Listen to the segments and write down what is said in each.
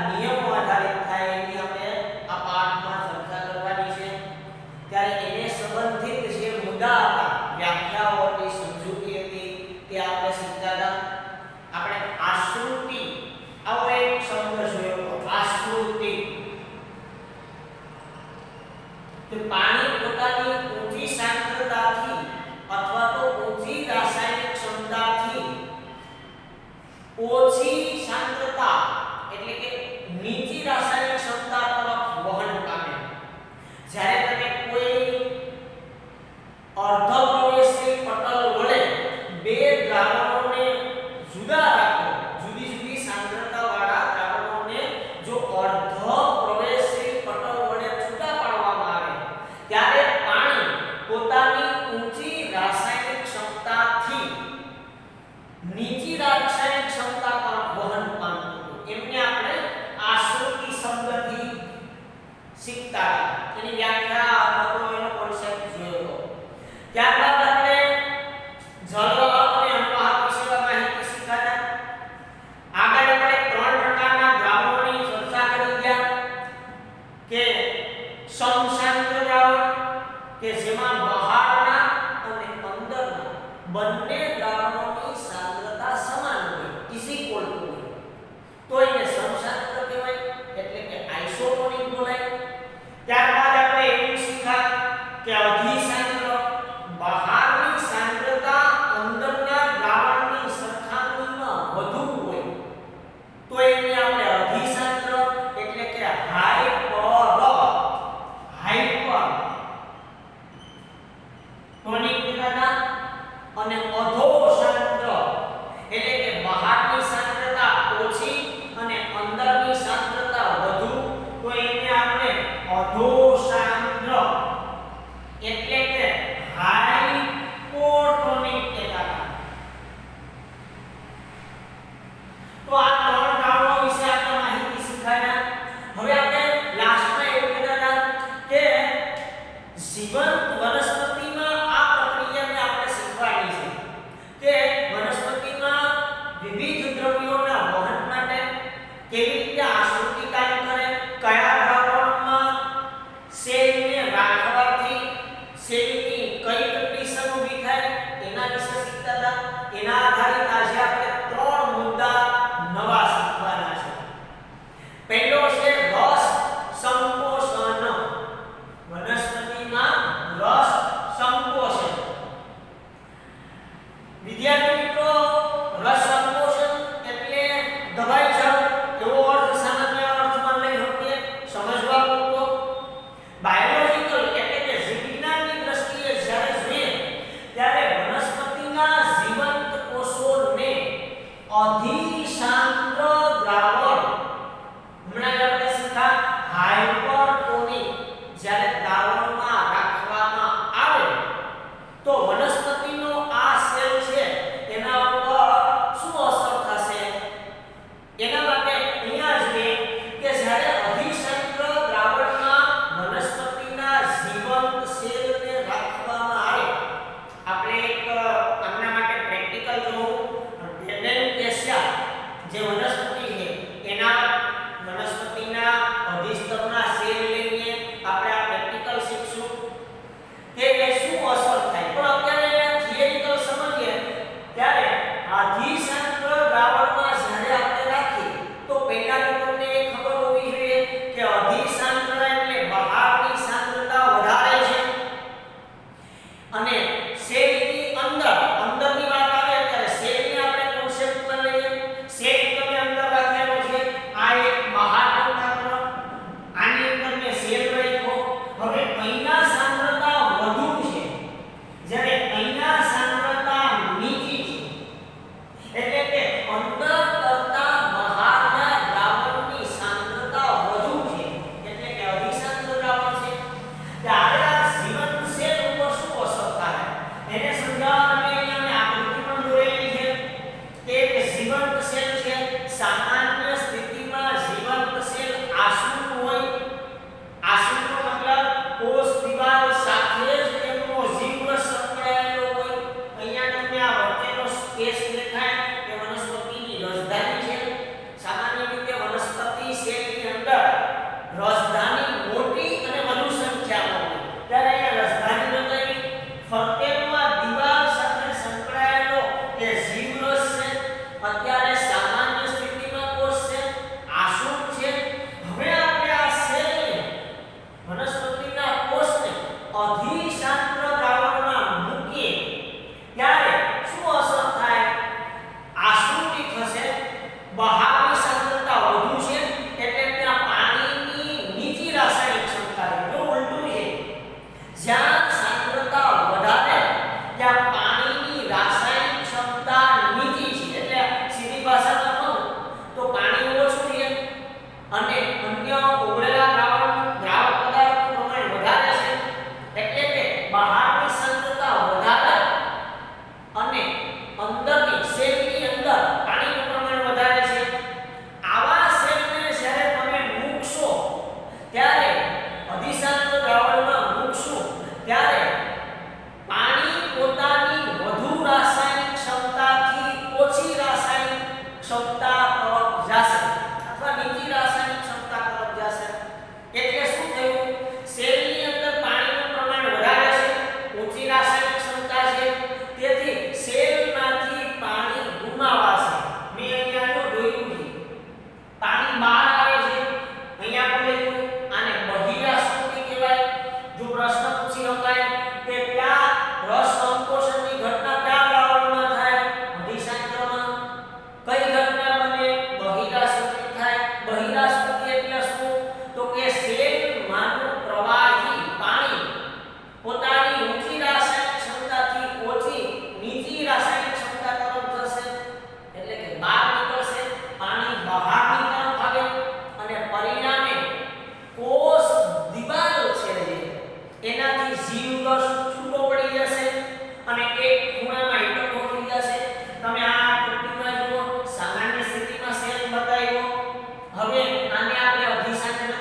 નિયમો આધારિત થાય એની આપણે આ પાઠમાં ચર્ચા કરવાની છે। ત્યારે એને સંબંધિત જે મુદ્દા હતા, વ્યાખ્યાઓ હતી, સમજૂતી હતી, તે આપણે શીખતા હતા। આપણે આશ્રુતિ આવો એક શબ્દ જોયો, આશ્રુતિ કે પાણી પોતાની ઊંચી સાંદ્રતાથી અથવા તો ઊંચી રાસાયણિક ક્ષમતાથી ઓછી સાંદ્રતા એટલે કે નીચી રાસાયણિક ક્ષમતા તરફ વહન પામે। જ્યારે તમે કોઈ અર્ધ પ્રવેશી પટલ વડે બે દ્રાવણોને જુદા રાખો, જુદી જુદી સાંદ્રતા વાળા દ્રાવણોને જો અર્ધ પ્રવેશી પટલ વડે છૂટા પાડવામાં આવે ત્યારે પાણી પોતાની ઊંચી રાસાયણિક ક્ષમતાથી નીચી રાસાયણિક ક્ષમતા તરફ વહન પામતું હતું। એમને આપણે આશ્રુતિ શબ્દથી શીખતા હતા। એની વ્યાખ્યા અથવા તો એનો કોન્સેપ્ટ જોયો હતો। ત્યારબાદ આપણે જળવાહક અને અણુવાહક વિશે માહિતી શીખ્યા હતા। આગળ આપણે ત્રણ પ્રકારના દ્રાવણોની ચર્ચા કરી ગયા કે સમસાંદ્ર દ્રાવણ કે જેમાં બહારના અને અંદરના બંને દ્રાવણોની સાંદ્રતા સમાન હોય, ઇઝ ઇક્વલ ટુ હોય, તો એને સમસાંદ્ર કહેવાય, એટલે કે આઇસોટોનિક બોલાય। ત્યારબાદ આપણે એવું શીખ્યા કે અધિસાંદ્ર, બહાર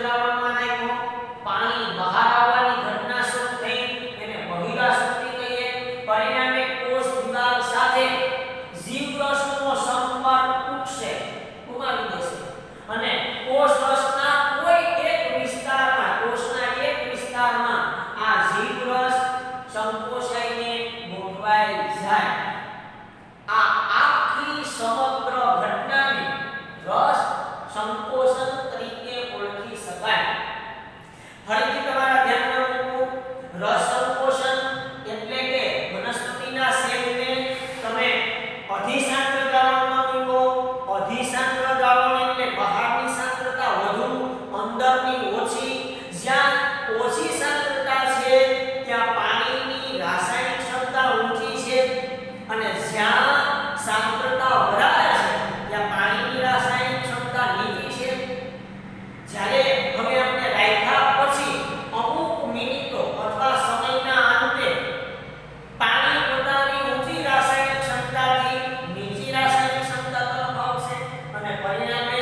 દ્રાવણમાં નાખ્યો, પાણી બહાર આવવાની ઘટના શરૂ થઈ, એને બહિરાશક્તિ કહીએ. પરિણામે કોષ દિવાલ સાથે જીવરસનો સંપર્ક તૂટશે, ગુમાવી દેશે અને કોષ રસના કોઈ એક વિસ્તારમાં, કોષના એક વિસ્તારમાં આ જીવરસ સંકોચાઈને ગોઠવાઈ જાય. આ આખી સમગ્ર ઘટનાને રસ સંકોચન તરીકે ઓળખી શકાય. ફરીથી તમારા ધ્યાનમાં મૂકો, રસ સંકોચન એટલે કે વનસ્પતિના સેલને તમે અધિસાંદ્ર દ્રાવણમાં મૂકો. અધિસાંદ્ર દ્રાવણ એટલે બહારની સાંદ્રતા વધુ, અંદરની ઓછી. જ્યાં ઓછી સાંદ્રતા છે ત્યાં પાણીની રાસાયણિક ક્ષમતા ઊંચી છે અને જ્યાં સાંદ્રતા વધારે છે ત્યાં પાણીની રાસાયણિક ક્ષમતા નીચી છે. જ્યારે હવે આપણે રાખ્યા પછી અમુક મિનિટો અથવા સમયના અંતે પાણી પોતાની ઊંચી રાસાયણિક ક્ષમતાથી નીચી રાસાયણિક ક્ષમતા તરફ આવશે અને પરિણામે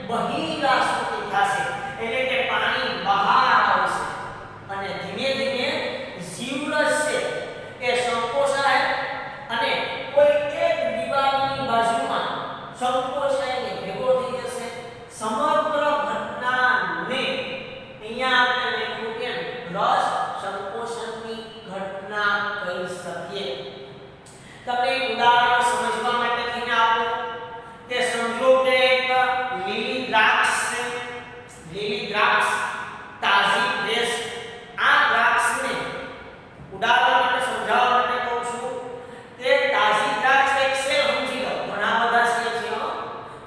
બહિરાશક્તિ થશે, એટલે કે પાણી બહાર આવશે અને ધીમે ધીમે જીવરસ છે એ સંકોચાય અને કોઈ એક દિવાલની બાજુમાં સંકોચાઈને ભેગો થઈ જશે. સમગ્ર ઘટનાને અહીંયા આપણે લખ્યું કે રસ સંકોચનની ઘટના કહી શકીએ. તમને એક ઉદાહરણ સમજવા માટે થઈને આપો કે સમજો કે એક લીલી દ્રાક્ષ છે. લીલી દ્રાક્ષ તાજી ફ્રેશ, આ દ્રાક્ષને ઉદાહરણ માટે સમજાવવા માટે કહું છું કે તાજી દ્રાક્ષ એક સેલ સમજી લો, ઘણા બધા સેલ છે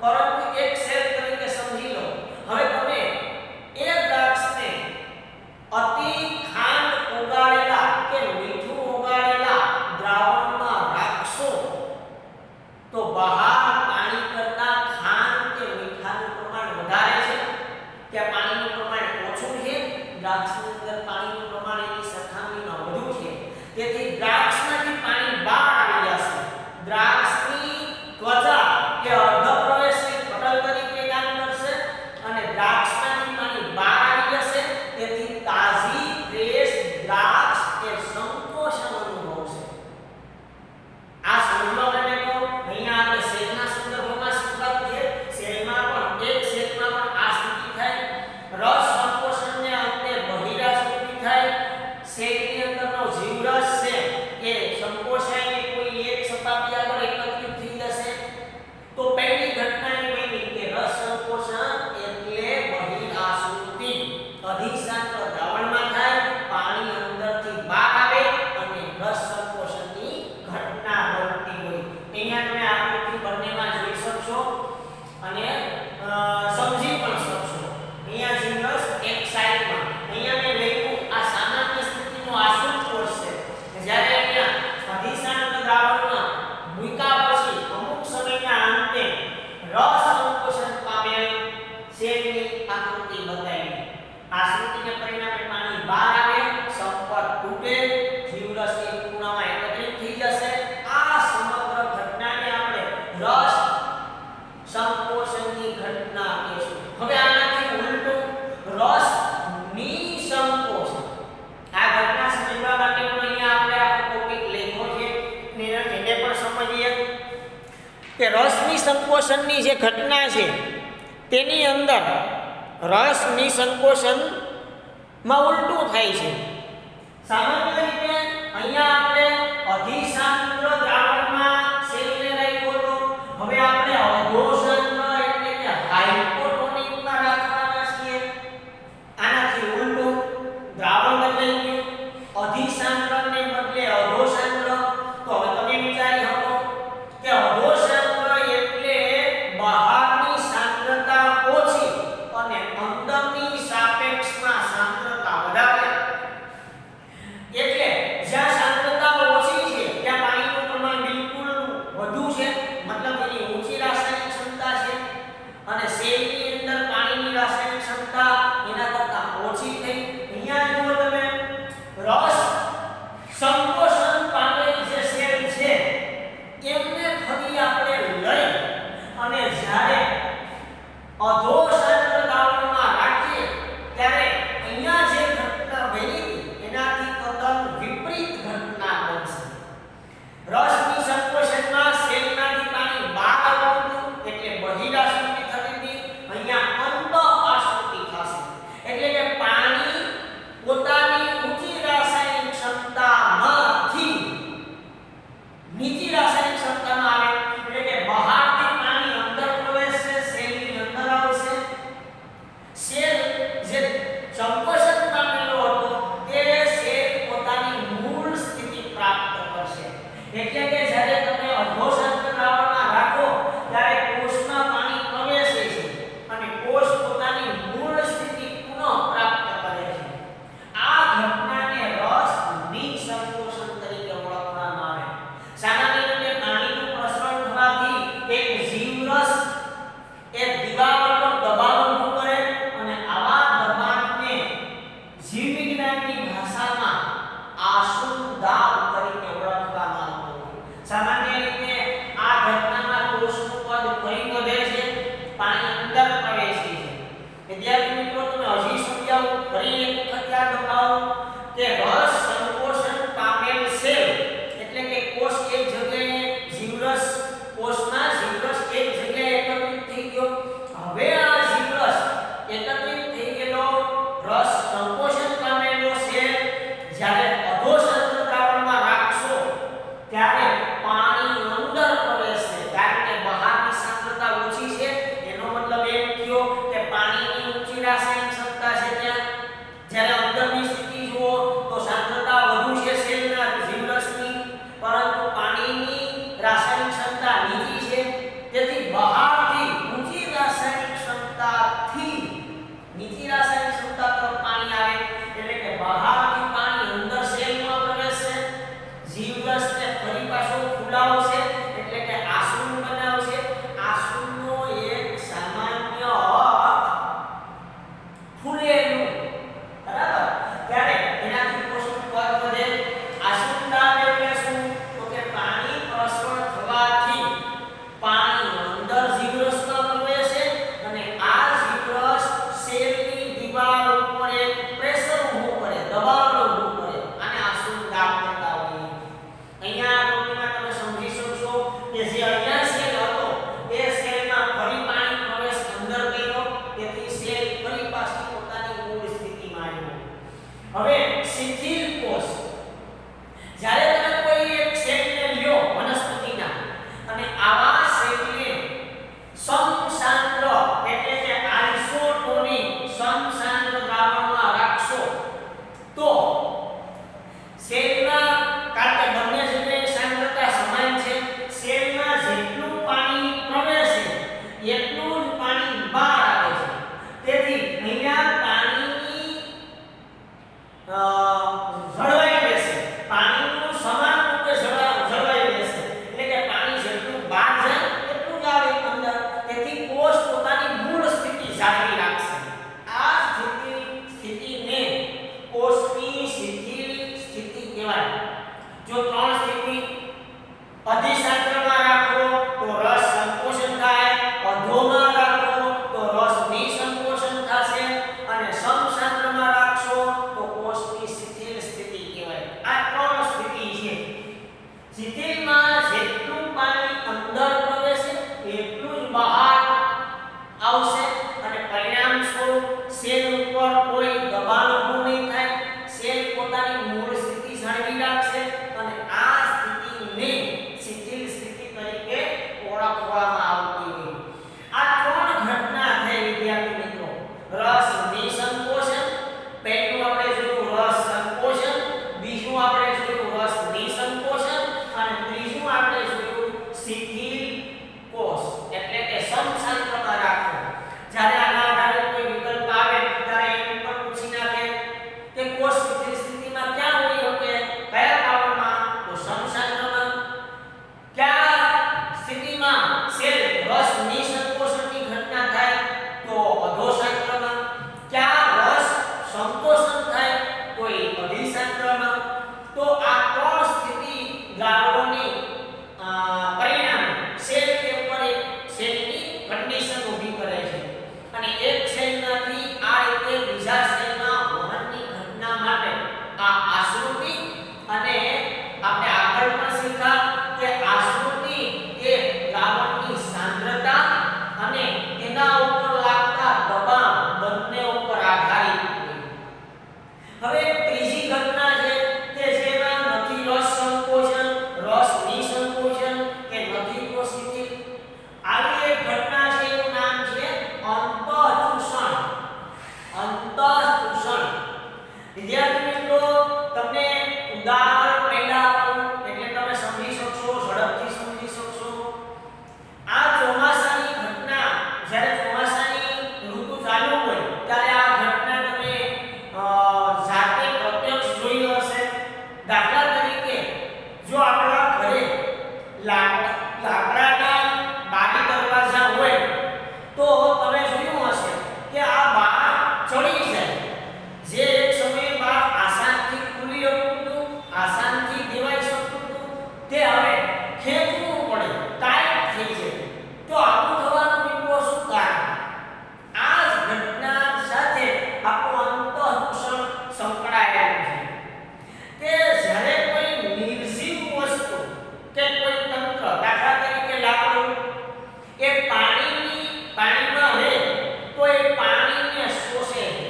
પરંતુ એક સેલ તરીકે સમજી લો. હવે તમે એ દ્રાક્ષને અતિ ખાંડ ઓગાળેલા કે મીઠું ઓગાળેલા દ્રાવણમાં રાખશો તો બહાર પાણી કરતા ખાંડ કે મીઠાનું પ્રમાણ વધારે છે કે પાણીનું પ્રમાણ ઓછું છે? દ્રાક્ષની અંદર પાણીનું પ્રમાણ એની સરખામણીમાં વધુ છે. તેથી દ્રાક્ષમાંથી પાણી બહાર આવી જશે. દ્રાક્ષની ત્વચા કે અર્ધપ્રવેશી પટલ તરીકે કામ કરશે અને દ્રાક્ષમાંથી પાણી બહાર આવી જશે. તેથી તાજી ફ્રેશ દ્રાક્ષ એ સંકોચન અનુભવશે. આ સમજવા માટે કહું, અહીંયા આપણે સેલના સંદર્ભમાં શીખવા છે. સેલમાં પણ એક સેલમાં પણ આ સ્થિતિ થાય. રસ સંકોચનને અંતે બહિરાશક્તિ થાય. સેલની અંદરનો જીવરસ છે એ સંકોચાઈને કોઈ એક સપાટી આગળ એકત્રિત થઈ જશે. તો પહેલી ઘટના એ બની કે રસ સંકોચન એટલે બહિરાશક્તિ. અધિસાંદ્ર દ્રાવણમાં થાય, પાણી અંદરથી બહાર આવે અને રસ સંકોચનની ઘટના બનતી હોય. અહીંયા તમે આકૃતિ બંનેમાં જોઈ શકશો અને સમજી પણ શકશો. અહીંયા જીવરસ એક સાઈડમાં, અહીંયા મેં લખ્યું આ સામાન્ય સ્થિતિનો આસુત કોષ છે. જ્યારે અહીંયા અધિસાંદ્ર દ્રાવણમાં મૂક્યા પછી અમુક સમયના અંતે રસ સંકોચન પામેલ સેલની આકૃતિ બતાવી. આકૃતિને પરિણામે પાણી બહાર આવે, સંપર્ક તૂટે, જીવરસ એક ખૂણામાં એકત્રિત થઈ જશે. આ સમગ્ર ઘટનાને આપણે રસ સંકોચનની ઘટના કહીશું. હવે આનાથી ઉલટું રસ નિસંકોચન. આ ઘટના સમજવા માટે પણ અહીંયા આપણે આ ટોપિક લખ્યો છે, એને પણ સમજીએ કે રસ નિસંકોચનની જે ઘટના છે તેની અંદર રસ નિસંકોચન માં ઉલટું થાય છે. સામાન્ય રીતે અહીંયા આપણે અધિસાંદ્ર દ્રાવણમાં સેલને રાખ્યો હતો. હવે આપણે અધોસાંદ્ર એટલે કે હાઇપોટોનિકમાં રાખવાના છીએ. આનાથી ઉલટું દ્રાવણ બદલાઈ ગયું, અધિસાંદ્રને બદલે અધોસાંદ્ર. તો હવે તમે વિચારી શકો કે અધોસાંદ્ર એટલે બહારની સાંદ્રતા ઓછી અને અંદરની સાપેક્ષમાં સાંદ્રતા વધારે. એટલે જ્યાં સાંદ્રતા ઓછી છે ત્યાં પાણીનું પ્રમાણ બિલકુલ વધુ છે, મતલબ એની ઊંચી સેલ ફરી પાછી પોતાની મૂળ સ્થિતિમાં આવ્યો. હવે શિથિલ કોષ, જ્યારે તમે કોઈ એક સેલને લ્યો વનસ્પતિના અને આવા સેલને સમસાંદ્ર એટલે કે આઇસોટોનિક સમસાંદ્ર દ્રાવણમાં રાખશો તો સેલના, કારણ કે બંને જગ્યાએ સાંદ્રતા સમાન છે, સેલમાં જેટલું પાણી પ્રવેશે એટલું જ પાણી બહાર આવે છે. તેથી અહીંયા પાણીની જળવાઈ રહેશે, પાણીનું સમાન રૂપે જળવાઈ રહેશે, એટલે કે પાણી જેટલું બહાર જાય એટલું જ આવે અંદર. તેથી કોષ પોતાની મૂળ સ્થિતિ જાળવી રાખશે. આ સ્થિતિને કોષની શિથિલ સ્થિતિ કહેવાય. જો ત્રણ સ્થિતિ અધિસાંદ્રમાં રાખો તો રસ સંકોચન થાય, અધોમાં રાખો તો રસ નિસંકોચન થશે અને સમસાંદ્રમાં રાખશો તો કોષની શિથિલ સ્થિતિ કહેવાય. આ ત્રણ સ્થિતિ છે. શિથિલમાં જેટલું પાણી અંદર પ્રવેશે એટલું જ બહાર આવશે અને પરિણામ સ્વરૂપ સેલ ઉપર કોઈ દબાણ ઊભું નહીં થાય, સેલ પોતાની મૂળ સ્થિતિ જાળવી રાખશે અને આ સ્થિતિને શિથિલ સ્થિતિ તરીકે ઓળખવામાં આવતી હોય. આ ત્રણ ઘટના થઈ વિદ્યાર્થી મિત્રો. રસ નિસંકોચન, પહેલું આપણે જોયું રસ સંકોચન, બીજું આપણે જોયું રસ નિસંકોચન અને ત્રીજું આપણે જોયું શિથિલ કોષ એટલે કે સમસાંદ્રમાં રાખવું. જ્યારે આના આધારે કોઈ વિકલ્પ આવે ત્યારે એમ પણ પૂછી નાખે કે કોષ શિથિલ સ્થિતિમાં ક્યાં હોઈ શકે, કયા દ્રાવણમાં, તો સમસાંદ્રમાં. કયા સ્થિતિમાં સેલ રસ નિસંકોચનની ઘટના થાય, તો અધોસાંદ્રમાં. ક્યાં રસ સંકોચન થાય, તો એ અધિસાંદ્રમાં. તો આ ત્રણ સ્થિતિ દ્રાવણોની પરિણામે સેલ ઉપર એક સેલની કન્ડિશન ઊભી કરે છે અને એક સેલમાંથી આ રીતે બીજા સેલમાં વહનની ઘટના માટે આ આશ્રુતિ, અને આપણે આગળ પણ શીખ્યા કે આશ્રુતિ એ દ્રાવણની સાંદ્રતા અને તેના ઉપર લાગતા દબાણ બંને ઉપર આધારિત હોય. હવે ત્રીજી ઘટના છે કે જેમાં નથી રસ સંકોચન, રસ નિસંકોચન કે નથી તો શિથિલ. આવી એક ઘટના છે, એનું નામ છે અંતઃચૂષણ. અંતઃચૂષણ વિદ્યાર્થી મિત્રો, તમને ઉદાહરણ પહેલા આપું એટલે તમે સમજી શકશો, ઝડપથી સમજી શકશો. આ ચોમાસાની ઘટના, જ્યારે ચોમાસાની ઋતુ ચાલુ હોય ત્યારે આ ઘટના તમે જાતે પ્રત્યક્ષ જોઈ હશે. દાખલા તરીકે જો આપણા ઘરે લાકડાના બારી દરવાજા હોય તો તમે જોયું હશે કે આ બાર ચડી જાય, જે એક સમયે બાર આસાનથી ખુલી શકતું હતું, આસાનથી દેવાઈ શકતું હતું, તે હવે ખેંચવું પડે, ટાઈટ થઈ જાય. તો આવું થવાનું મિત્રો શું કારણ? આ જ ઘટના સાથે આપણું અંતઃચૂષણ સંકળાયેલું છે. કે જ્યારે કોઈ નિર્જીવ વસ્તુ કે કોઈ તંત્ર, દાખલા તરીકે લાકડું, એ પાણીમાં રહે તો એ પાણીને શોષે છે.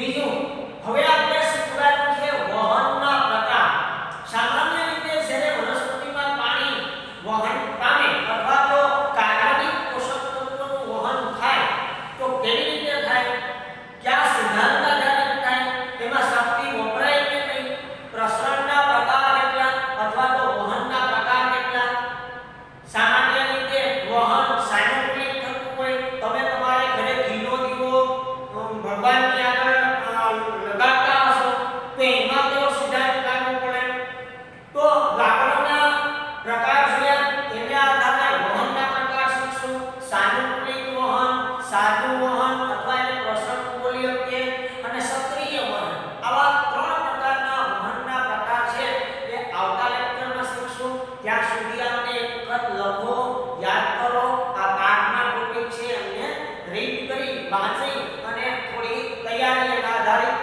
બીજું હવે આપણે શીખવાનું છે વહનના પ્રકાર. સામાન્ય રીતે જ્યારે વનસ્પતિમાં પાણી વહન પામે અથવા તો કાર્બનિક પોષક તત્વોનું વહન થાય તો કેવી રીતે થાય, કયા સિદ્ધાંત આધારિત થાય, એમાં શક્તિ વપરાય કે નહીં, પ્રસરણના પ્રકાર કેટલા અથવા તો વહનના પ્રકાર કેટલા. સામાન્ય રીતે વહન સાયનોફિલિક થતું હોય, તમે તમારે ઘરે ઘીનો દીવો ભગવાનની આગળ લગાડતા હશો તો એમાં કેવો સિદ્ધાંત લાગુ પડે, તો લાકડાના પ્રકાર જોયા એને આધારે વહનના પ્રકાર શીખશું. સાનુકૂલિત વહન, સાદું વહન અથવા એને પ્રસરણ બોલી શકીએ, અને સક્રિય વહન. આવા 3 પ્રકારના વહનના પ્રકાર છે એ આવતા લેક્ચરમાં શીખશું. ત્યાં સુધી આપણે એક વખત લખો, યાદ કરો, આ પાઠના ટોપિક છે એમને રીડ કરી વાંચી અને થોડી તૈયારી એના આધારિત